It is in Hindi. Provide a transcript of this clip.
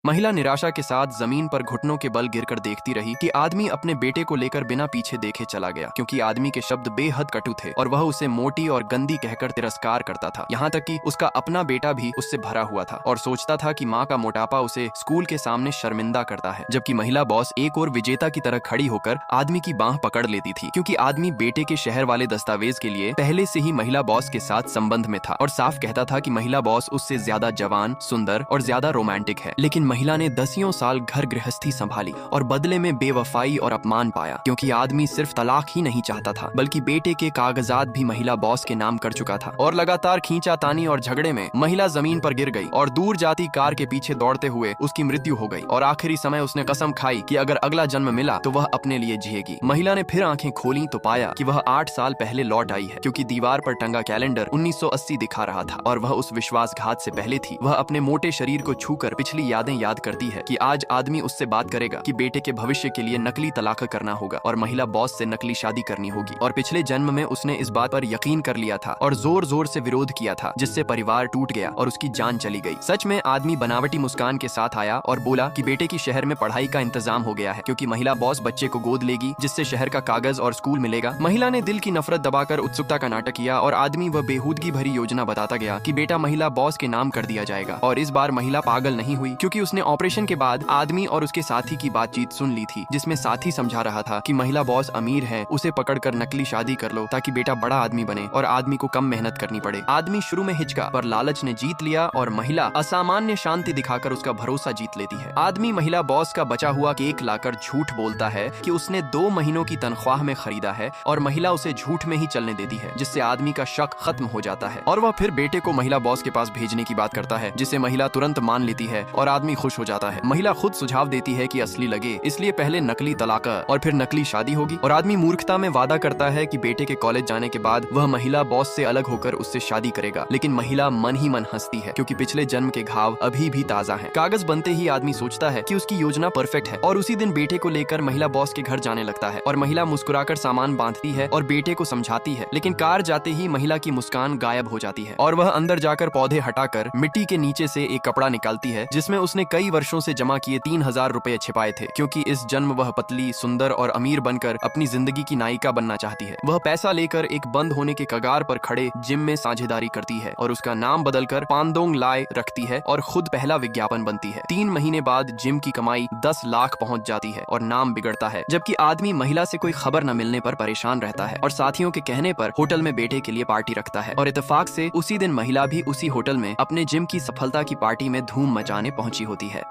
महिला निराशा के साथ जमीन पर घुटनों के बल गिरकर देखती रही कि आदमी अपने बेटे को लेकर बिना पीछे देखे चला गया, क्योंकि आदमी के शब्द बेहद कटु थे और वह उसे मोटी और गंदी कहकर तिरस्कार करता था। यहाँ तक कि उसका अपना बेटा भी उससे भरा हुआ था और सोचता था कि माँ का मोटापा उसे स्कूल के सामने शर्मिंदा करता है। जबकि महिला बॉस एक और विजेता की तरह खड़ी होकर आदमी की बांह पकड़ लेती थी, क्योंकि आदमी बेटे के शहर वाले दस्तावेज के लिए पहले से ही महिला बॉस के साथ संबंध में था और साफ कहता था कि महिला बॉस उससे ज्यादा जवान, सुंदर और ज्यादा रोमांटिक है। लेकिन महिला ने दसियों साल घर गृहस्थी संभाली और बदले में बेवफाई और अपमान पाया, क्योंकि आदमी सिर्फ तलाक ही नहीं चाहता था बल्कि बेटे के कागजात भी महिला बॉस के नाम कर चुका था। और लगातार खींचातानी और झगड़े में महिला जमीन पर गिर गई और दूर जाती कार के पीछे दौड़ते हुए उसकी मृत्यु हो गई। और आखिरी समय उसने कसम खाई कि अगर अगला जन्म मिला तो वह अपने लिए जिएगी। महिला ने फिर आंखें खोली तो पाया कि वह 8 साल पहले लौट आई है, क्योंकि दीवार पर टंगा कैलेंडर 1980 दिखा रहा था और वह उस विश्वासघात से पहले थी। वह अपने मोटे शरीर को छूकर पिछली यादें याद करती है कि आज आदमी उससे बात करेगा कि बेटे के भविष्य के लिए नकली तलाक करना होगा और महिला बॉस से नकली शादी करनी होगी। और पिछले जन्म में उसने इस बात पर यकीन कर लिया था और जोर जोर से विरोध किया था, जिससे परिवार टूट गया और उसकी जान चली गई। सच में आदमी बनावटी मुस्कान के साथ आया और बोला कि बेटे की शहर में पढ़ाई का इंतजाम हो गया है, क्योंकि महिला बॉस बच्चे को गोद लेगी, जिससे शहर का कागज और स्कूल मिलेगा। महिला ने दिल की नफरत दबाकर उत्सुकता का नाटक किया और आदमी वह बेहूदगी भरी योजना बताता गया कि बेटा महिला बॉस के नाम कर दिया जाएगा। और इस बार महिला पागल नहीं हुई, क्योंकि उसने ऑपरेशन के बाद आदमी और उसके साथी की बातचीत सुन ली थी, जिसमें साथी समझा रहा था कि महिला बॉस अमीर है, उसे पकड़कर नकली शादी कर लो ताकि बेटा बड़ा आदमी बने और आदमी को कम मेहनत करनी पड़े। आदमी शुरू में हिचका, पर लालच ने जीत लिया और महिला असामान्य शांति दिखाकर उसका भरोसा जीत लेती है। आदमी महिला बॉस का बचा हुआ केक लाकर झूठ बोलता है कि उसने 2 महीनों की तनख्वाह में खरीदा है और महिला उसे झूठ में ही चलने देती है, जिससे आदमी का शक खत्म हो जाता है और वह फिर बेटे को महिला बॉस के पास भेजने की बात करता है, जिसे महिला तुरंत मान लेती है और आदमी खुश हो जाता है। महिला खुद सुझाव देती है कि असली लगे इसलिए पहले नकली तलाक और फिर नकली शादी होगी। और आदमी मूर्खता में वादा करता है कि बेटे के कॉलेज जाने के बाद वह महिला बॉस से अलग होकर उससे शादी करेगा। लेकिन महिला मन ही मन हंसती है, क्योंकि पिछले जन्म के घाव अभी भी ताजा हैं। कागज बनते ही आदमी सोचता है कि उसकी योजना परफेक्ट है और उसी दिन बेटे को लेकर महिला बॉस के घर जाने लगता है और महिला मुस्कुराकर सामान बांधती है और बेटे को समझाती है। लेकिन कार जाते ही महिला की मुस्कान गायब हो जाती है और वह अंदर जाकर पौधे हटाकर मिट्टी के नीचे से एक कपड़ा निकालती है, जिसमें उसने कई वर्षों से जमा किए 3000 रुपए छिपाए थे, क्योंकि इस जन्म वह पतली, सुंदर और अमीर बनकर अपनी जिंदगी की नायिका बनना चाहती है। वह पैसा लेकर एक बंद होने के कगार पर खड़े जिम में साझेदारी करती है और उसका नाम बदलकर पांदोंग लाय रखती है और खुद पहला विज्ञापन बनती है। 3 महीने बाद जिम की कमाई 10 लाख पहुंच जाती है और नाम बिगड़ता है। जबकि आदमी महिला से कोई खबर न मिलने पर परेशान रहता है और साथियों के कहने पर होटल में बेटे के लिए पार्टी रखता है और इत्तेफाक से उसी दिन महिला भी उसी होटल में अपने जिम की सफलता की पार्टी में धूम मचाने पहुंची होती है।